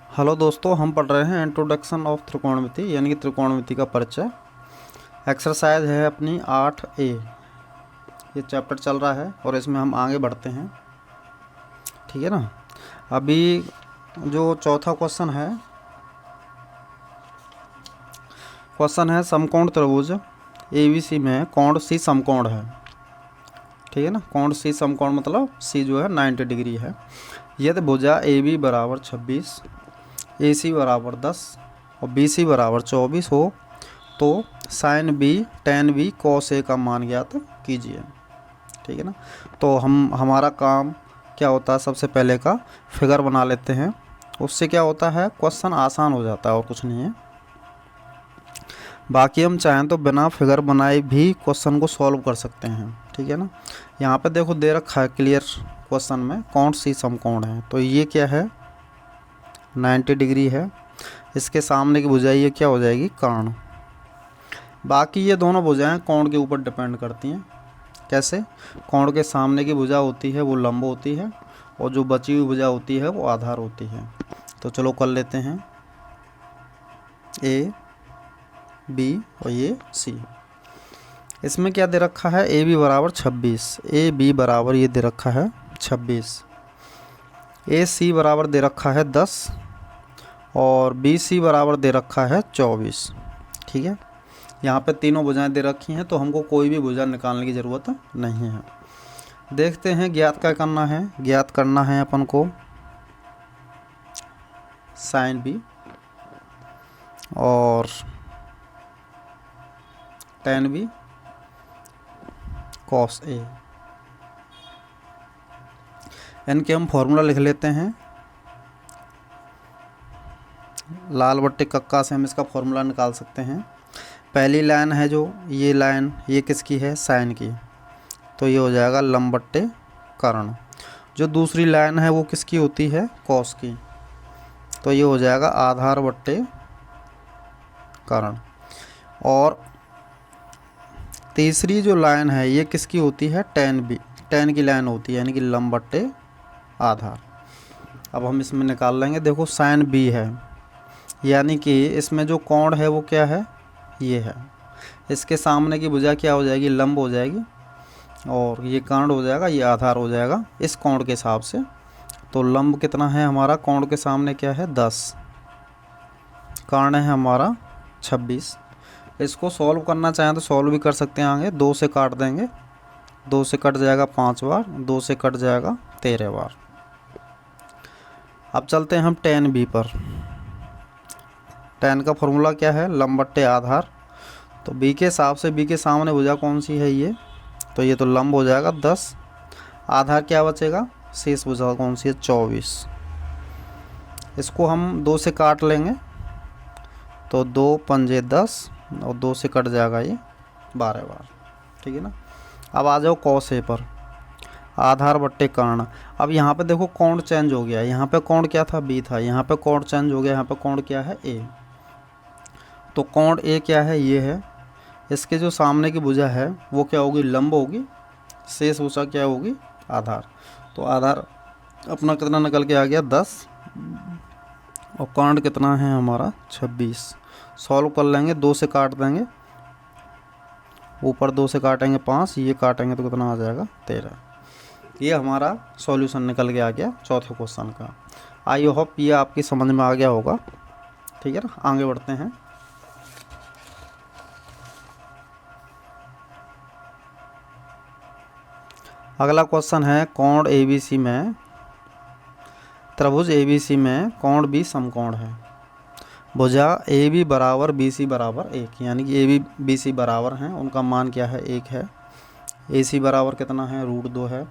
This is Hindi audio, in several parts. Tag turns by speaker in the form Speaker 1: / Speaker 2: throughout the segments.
Speaker 1: हेलो दोस्तों, हम पढ़ रहे हैं इंट्रोडक्शन ऑफ त्रिकोणमिति यानी कि त्रिकोणमिति का परिचय। एक्सरसाइज है अपनी 8A। ये चैप्टर चल रहा है और इसमें हम आगे बढ़ते हैं, ठीक है ना। अभी जो चौथा क्वेश्चन है समकोण त्रिभुज ABC में कोण C समकोण है, ठीक है ना। कोण C समकोण मतलब C जो है 90 डिग्री है। यदि भुजा AB बराबर 26, AC बराबर 10 और BC बराबर 24 हो तो sign B tan B cos A का मान ज्ञात कीजिए, ठीक है ना। तो हमारा काम क्या होता है, सबसे पहले का फिगर बना लेते हैं। उससे क्या होता है, क्वेश्चन आसान हो जाता है और कुछ नहीं है। बाकी हम चाहें तो बिना फिगर बनाए भी क्वेश्चन को सॉल्व कर सकते हैं, ठीक है ना। यहाँ पे देखो दे रखा है क्लियर क्वेश्चन में कोण C समकोण है, तो ये क्या है 90 डिग्री है। इसके सामने की भुजा ये क्या हो जाएगी कर्ण। बाकी ये दोनों भुजाएं कोण के ऊपर डिपेंड करती हैं। कैसे, कोण के सामने की भुजा होती है वो लंब होती है और जो बची हुई भुजा होती है वो आधार होती है। तो चलो कर लेते हैं A B और ये C। इसमें क्या दे रखा है, AB बराबर 26, AB बराबर ये दे रखा है 26, AC बराबर दे रखा है 10 और BC बराबर दे रखा है 24, ठीक है। यहाँ पे तीनों भुजाएं दे रखी हैं तो हमको कोई भी भुजा निकालने की ज़रूरत नहीं है। देखते हैं ज्ञात क्या करना है। ज्ञात करना है अपन को साइन B और tan B cos A। इनके हम फॉर्मूला लिख लेते हैं। लाल बट्टे कक्का से हम इसका फॉर्मूला निकाल सकते हैं। पहली लाइन है जो ये लाइन, ये किसकी है, साइन की, तो ये हो जाएगा लंब बट्टे कर्ण। जो दूसरी लाइन है वो किसकी होती है, कॉस की, तो ये हो जाएगा आधार बट्टे कर्ण। और तीसरी जो लाइन है ये किसकी होती है, tan B, tan की लाइन होती है यानी कि लंब बट्टे आधार। अब हम इसमें निकाल लेंगे। देखो साइन B है यानी कि इसमें जो कोण है वो क्या है, ये है। इसके सामने की भुजा क्या हो जाएगी, लंब हो जाएगी और ये कर्ण हो जाएगा, ये आधार हो जाएगा इस कोण के हिसाब से। तो लंब कितना है हमारा, कोण के सामने क्या है 10, कर्ण है हमारा 26। इसको सॉल्व करना चाहें तो सॉल्व भी कर सकते हैं। आगे 2 से काट देंगे, 2 से कट जाएगा 5 बार, 2 से कट जाएगा 13 बार। अब चलते हैं हम tan B पर। tan का फॉर्मूला क्या है, लंब बट्टे आधार। तो B के हिसाब से B के सामने भुजा कौन सी है, ये, तो ये तो लंब हो जाएगा 10, आधार क्या बचेगा, शेष भुजा कौन सी है 24। इसको हम 2 से काट लेंगे तो 2 पंजे 10 और 2 से कट जाएगा ये 12 बार, ठीक है ना। अब आ जाओ cos A पर, आधार बट्टे कर्ण। अब यहाँ पे देखो कोण चेंज हो गया, यहाँ पे कोण क्या था, B था, यहाँ पे कोण चेंज हो गया, यहाँ पे कोण क्या है, A। तो कोण A क्या है, ये है। इसके जो सामने की भुजा है वो क्या होगी, लंब होगी, शेष भुजा क्या होगी, आधार। तो आधार अपना कितना निकल के आ गया 10 और कर्ण कितना है हमारा 26। सॉल्व कर लेंगे, 2 से काट देंगे, ऊपर 2 से काटेंगे 5, ये काटेंगे तो कितना आ जाएगा 13। ये हमारा सॉल्यूशन निकल के आ गया चौथे क्वेश्चन का। आई होप ये आपकी समझ में आ गया होगा, ठीक है ना। आगे बढ़ते हैं। अगला क्वेश्चन है कोण ABC में, त्रिभुज ABC में कोण B समकोण है। भुजा AB बराबर BC बराबर 1 यानी कि AB BC बराबर हैं, उनका मान क्या है 1 है। AC बराबर कितना है, √2 है।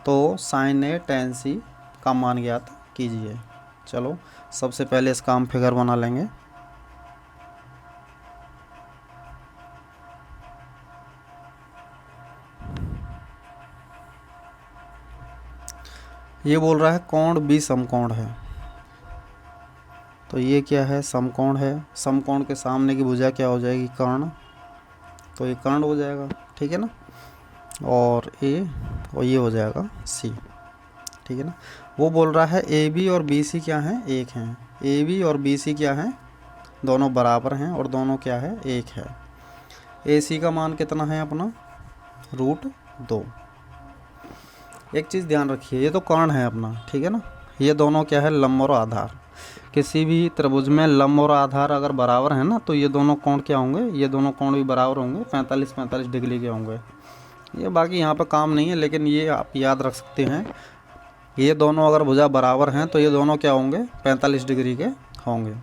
Speaker 1: तो साइन A tan C का मान ज्ञात कीजिए। चलो सबसे पहले इसका हम फिगर बना लेंगे। ये बोल रहा है कोण B समकोण है, तो ये क्या है, समकोण है। समकोण के सामने की भुजा क्या हो जाएगी, कर्ण, तो ये कर्ण हो जाएगा, ठीक है ना। और A और ये हो जाएगा C, ठीक है ना। वो बोल रहा है ए बी और बी सी क्या हैं, एक हैं। ए बी और बी सी क्या हैं, दोनों बराबर हैं और दोनों क्या है, एक है। ए सी का मान कितना है अपना, √2। एक चीज़ ध्यान रखिए, ये तो कर्ण है अपना, ठीक है ना। ये दोनों क्या है, लंब और आधार। किसी भी त्रिभुज में लंब और आधार अगर बराबर है ना, तो ये दोनों कोण क्या होंगे, ये दोनों कोण भी बराबर होंगे, 45-45 डिग्री के होंगे। ये बाकी यहाँ पे काम नहीं है, लेकिन ये आप याद रख सकते हैं, ये दोनों अगर भुजा बराबर हैं तो ये दोनों क्या होंगे, 45 डिग्री के होंगे।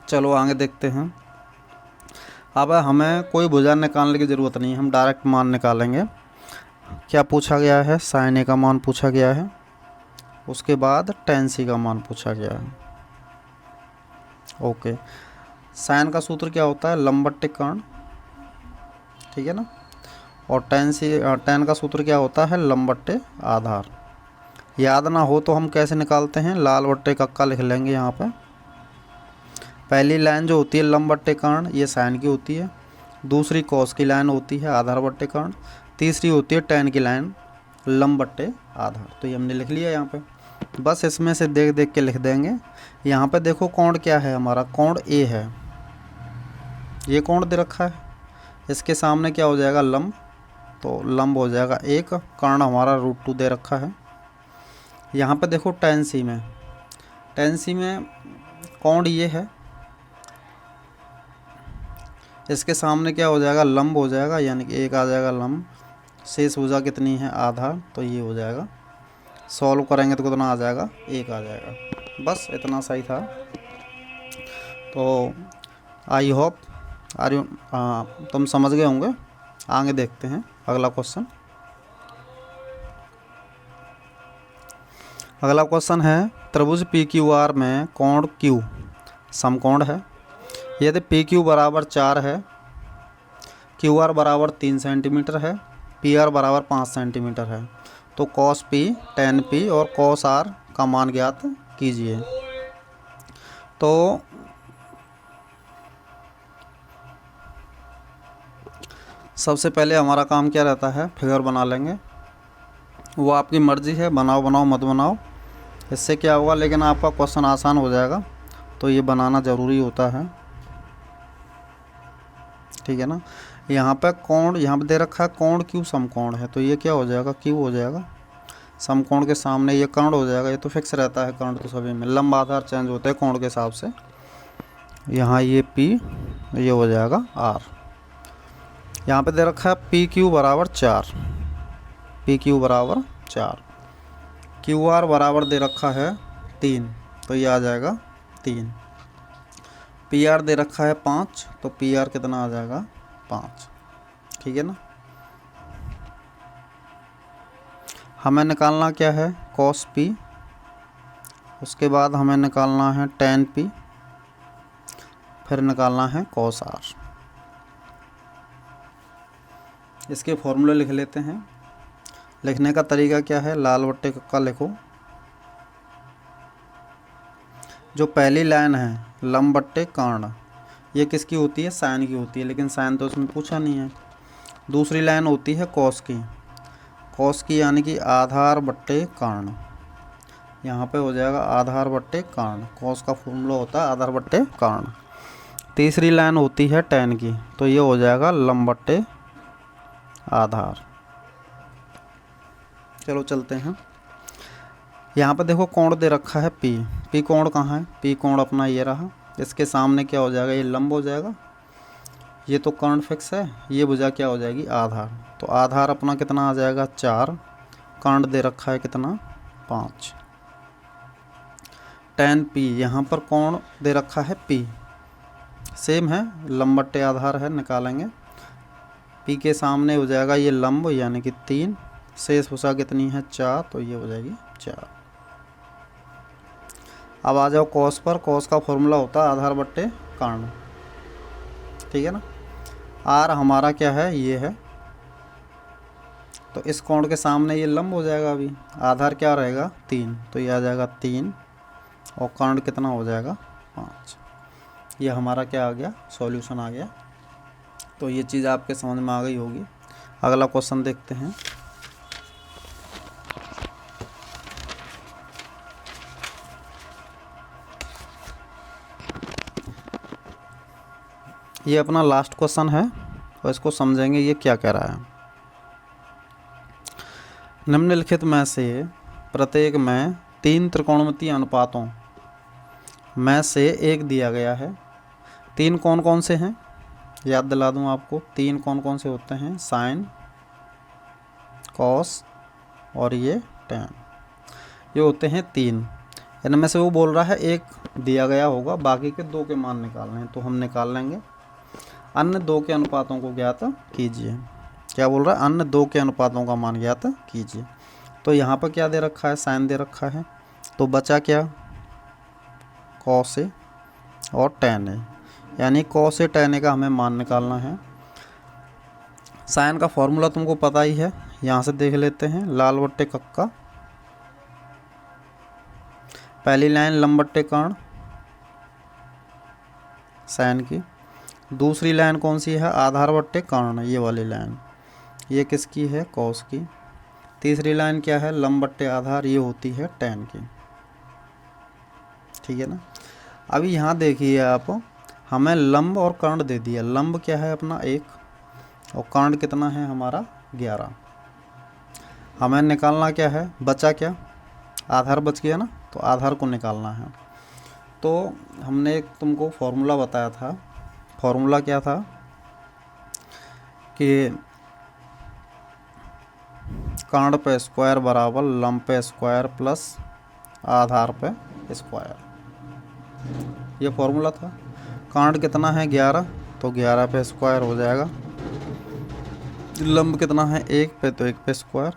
Speaker 1: चलो आगे देखते हैं। अब हमें कोई भुजा निकालने की ज़रूरत नहीं है, हम डायरेक्ट मान निकालेंगे। क्या पूछा गया है, साइन ए का मान पूछा गया है, उसके बाद tan सी का मान पूछा गया है। ओके, साइन का सूत्र क्या होता है, लंब बट्टे कर्ण, ठीक है ना। और tan का सूत्र क्या होता है, लंब बट्टे आधार। याद ना हो तो हम कैसे निकालते हैं, लाल बट्टे कक्का लिख लेंगे यहाँ पे। पहली लाइन जो होती है लंब बट्टे कर्ण, ये साइन की होती है। दूसरी कॉस की लाइन होती है आधार बट्टे कर्ण। तीसरी होती है tan की लाइन लंब बट्टे आधार। तो ये हमने लिख लिया यहाँ पे, बस इसमें से देख देख के लिख देंगे। यहाँ पे देखो कोण क्या है हमारा, कोण ए है, ये कोण दे रखा है, इसके सामने क्या हो जाएगा, लंब, तो लंब हो जाएगा 1, कर्ण हमारा √2 दे रखा है। यहाँ पे देखो tan सी में कोण ये है, इसके सामने क्या हो जाएगा, लंब हो जाएगा, यानी कि 1 आ जाएगा लंब। शेष भुजा कितनी है, आधार, तो ये हो जाएगा। सॉल्व करेंगे तो कितना आ जाएगा, 1 आ जाएगा। बस इतना सही था। तो आई होप तुम समझ गए होंगे। आगे देखते हैं अगला क्वेश्चन। अगला क्वेश्चन है, त्रिभुज PQR में कोण Q समकोण है। यदि PQ बराबर 4 है, QR बराबर 3 सेंटीमीटर है, PR बराबर 5 सेंटीमीटर है, तो cos P, tan P और cos R का मान ज्ञात कीजिए। तो सबसे पहले हमारा काम क्या रहता है, फिगर बना लेंगे। वो आपकी मर्ज़ी है, बनाओ बनाओ मत बनाओ, इससे क्या होगा, लेकिन आपका क्वेश्चन आसान हो जाएगा। तो ये बनाना ज़रूरी होता है, ठीक है ना। यहाँ पे कोण, यहाँ पे दे रखा है कोण Q समकोण है, तो ये क्या हो जाएगा, Q हो जाएगा। समकोण के सामने ये कर्ण हो जाएगा, ये तो फिक्स रहता है कर्ण तो सभी में, लंब आधार चेंज होते हैं कोण के हिसाब से। यहाँ ये P, ये हो जाएगा R। यहाँ पे दे रखा है PQ बराबर 4, PQ बराबर 4, QR बराबर दे रखा है 3, तो ये आ जाएगा 3। PR दे रखा है 5, तो PR कितना आ जाएगा, 5, ठीक है ना। हमें निकालना क्या है, cos P, उसके बाद हमें निकालना है tan P, फिर निकालना है cos R। इसके फॉर्मूले लिख लेते हैं। लिखने का तरीका क्या है, लाल बट्टे कक्का लिखो। जो पहली लाइन है लंब बट्टे कर्ण, ये किसकी होती है, साइन की होती है, लेकिन साइन तो उसमें पूछा नहीं है। दूसरी लाइन होती है कॉस की, यानी कि आधार बट्टे कर्ण। यहाँ पे हो जाएगा आधार बट्टे कर्ण, कॉस का फॉर्मूला होता है आधार बट्टे कर्ण। तीसरी लाइन होती है tan की, तो ये हो जाएगा लंब बट्टे आधार। चलो चलते हैं। यहाँ पे देखो कोण दे रखा है P कोण कहाँ है, P कोण अपना ये रहा, इसके सामने क्या हो जाएगा, ये लंब हो जाएगा, ये तो कर्ण फिक्स है, ये भुजा क्या हो जाएगी, आधार। तो आधार अपना कितना आ जाएगा, 4, कर्ण दे रखा है कितना, 5। tan P, यहाँ पर कोण दे रखा है P, सेम है, लंब बट्टे आधार है, निकालेंगे। P के सामने हो जाएगा ये लंब, यानी कि 3, शेष भुजा कितनी है, 4, तो ये हो जाएगी 4। अब आ जाओ कॉस पर। कॉस का फॉर्मूला होता है आधार बट्टे कर्ण, ठीक है ना। आर हमारा क्या है, ये है, तो इस कोण के सामने ये लंब हो जाएगा। अभी आधार क्या रहेगा, 3, तो ये आ जाएगा 3, और कर्ण कितना हो जाएगा, 5। ये हमारा क्या आ गया, सॉल्यूशन आ गया। तो ये चीज़ आपके समझ में आ गई होगी। अगला क्वेश्चन देखते हैं। ये अपना लास्ट क्वेश्चन है और इसको समझेंगे ये क्या कह रहा है। निम्नलिखित में से प्रत्येक में 3 त्रिकोणमितीय अनुपातों में से एक दिया गया है। 3 कौन कौन से हैं, याद दिला दूं आपको। 3 कौन कौन से होते हैं, साइन, कॉस और ये टैन, ये होते हैं 3। इनमें से वो बोल रहा है एक दिया गया होगा, बाकी के 2 के मान निकालने हैं, तो हम निकाल लेंगे। अन्य 2 के अनुपातों को ज्ञात कीजिए। क्या बोल रहा है, अन्य 2 के अनुपातों का मान ज्ञात कीजिए। तो यहाँ पर क्या दे रखा है, साइन दे रखा है, तो बचा क्या, कॉस ए और टैन ए, यानी कॉस ए टैन ए का हमें मान निकालना है। साइन का फॉर्मूला तुमको पता ही है, यहाँ से देख लेते हैं। लाल बट्टे कक्का, पहली लाइन लंब बट्टे कर्ण साइन की, दूसरी लाइन कौन सी है, आधार बट्टे कर्ण, ये वाली लाइन, ये किसकी है, कॉस की। तीसरी लाइन क्या है, लंब बट्टे आधार, ये होती है टैन की। ठीक है ना। अभी यहाँ देखिए आप, हमें लंब और कर्ण दे दिया। लंब क्या है अपना 1 और कर्ण कितना है हमारा 11। हमें निकालना क्या है, बचा क्या, आधार बच गया ना, तो आधार को निकालना है। तो हमने एक तुमको फॉर्मूला बताया था। फॉर्मूला क्या था कि कर्ण पे स्क्वायर बराबर लंब पे स्क्वायर प्लस आधार पे स्क्वायर, ये फॉर्मूला था। कर्ण कितना है 11, तो 11 पे स्क्वायर हो जाएगा। लंब कितना है 1 पे, तो 1 पे स्क्वायर।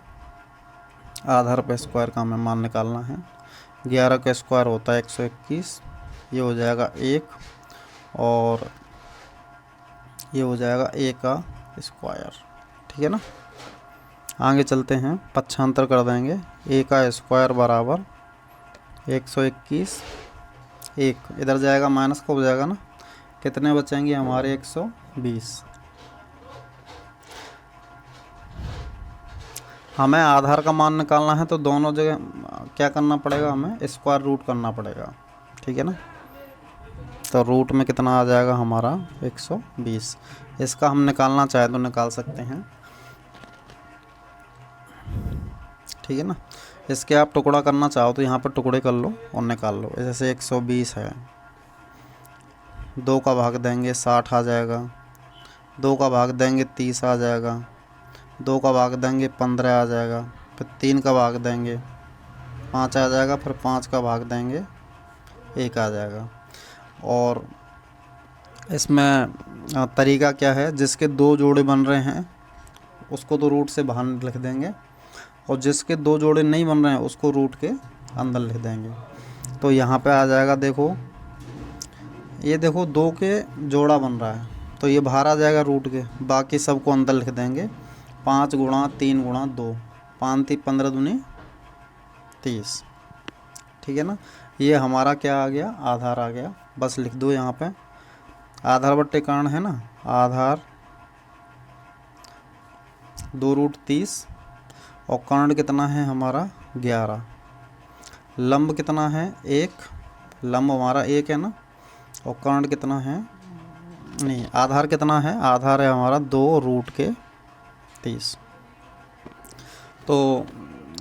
Speaker 1: आधार पे स्क्वायर का हमें मान निकालना है। 11 का स्क्वायर होता है 121, ये हो जाएगा 1 और ये हो जाएगा a का स्क्वायर। ठीक है ना। आगे चलते हैं, पक्षांतर कर देंगे। a का स्क्वायर बराबर 121, 1 इधर जाएगा माइनस का हो जाएगा ना, कितने बचेंगे हमारे 120। हमें आधार का मान निकालना है, तो दोनों जगह क्या करना पड़ेगा, हमें स्क्वायर रूट करना पड़ेगा। ठीक है ना। तो रूट में कितना आ जाएगा हमारा 120। इसका हम निकालना चाहे तो निकाल सकते हैं। ठीक है ना। इसके आप टुकड़ा करना चाहो तो यहाँ पर टुकड़े कर लो और निकाल लो। जैसे 120 है, 2 का भाग देंगे 60 आ जाएगा, 2 का भाग देंगे 30 आ जाएगा, 2 का भाग देंगे 15 आ जाएगा, फिर 3 का भाग देंगे 5 आ जाएगा, फिर 5 का भाग देंगे 1 आ जाएगा। और इसमें तरीका क्या है, जिसके 2 जोड़े बन रहे हैं उसको तो रूट से बाहर लिख देंगे, और जिसके 2 जोड़े नहीं बन रहे हैं उसको रूट के अंदर लिख देंगे। तो यहाँ पे आ जाएगा, देखो ये देखो 2 के जोड़ा बन रहा है, तो ये बाहर आ जाएगा रूट के, बाकी सबको अंदर लिख देंगे। 5 गुणा 3 गुणा 2, 5 3 15 दूनी 30। ठीक है ना। ये हमारा क्या आ गया, आधार आ गया। बस लिख दो यहाँ पे, आधार बट्टे कर्ण है ना, आधार 2√30 और कर्ण कितना है हमारा 11। लंब कितना है 1, लंब हमारा 1 है ना, और कर्ण कितना है, नहीं आधार कितना है, आधार है हमारा 2√30। तो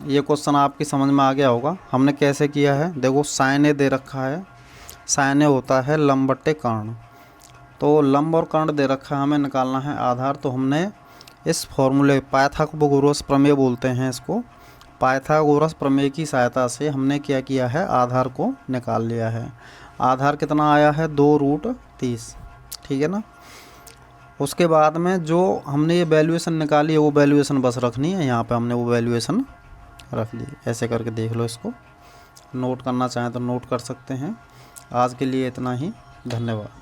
Speaker 1: ये क्वेश्चन आपकी समझ में आ गया होगा। हमने कैसे किया है, देखो साइन ए दे रखा है, साइन ए होता है लंब बट्टे कर्ण, तो लंब और कर्ण दे रखा है, हमें निकालना है आधार। तो हमने इस फॉर्मूले, पाइथागोरस प्रमेय बोलते हैं इसको, पाइथागोरस प्रमेय की सहायता से हमने क्या किया है, आधार को निकाल लिया है। आधार कितना आया है 2√30। ठीक है ना। उसके बाद में जो हमने ये वैल्यूएशन निकाली है वो वैल्यूएशन बस रखनी है, यहाँ पे हमने वो वैल्यूएशन रख दी। ऐसे करके देख लो, इसको नोट करना चाहें तो नोट कर सकते हैं। आज के लिए इतना ही, धन्यवाद।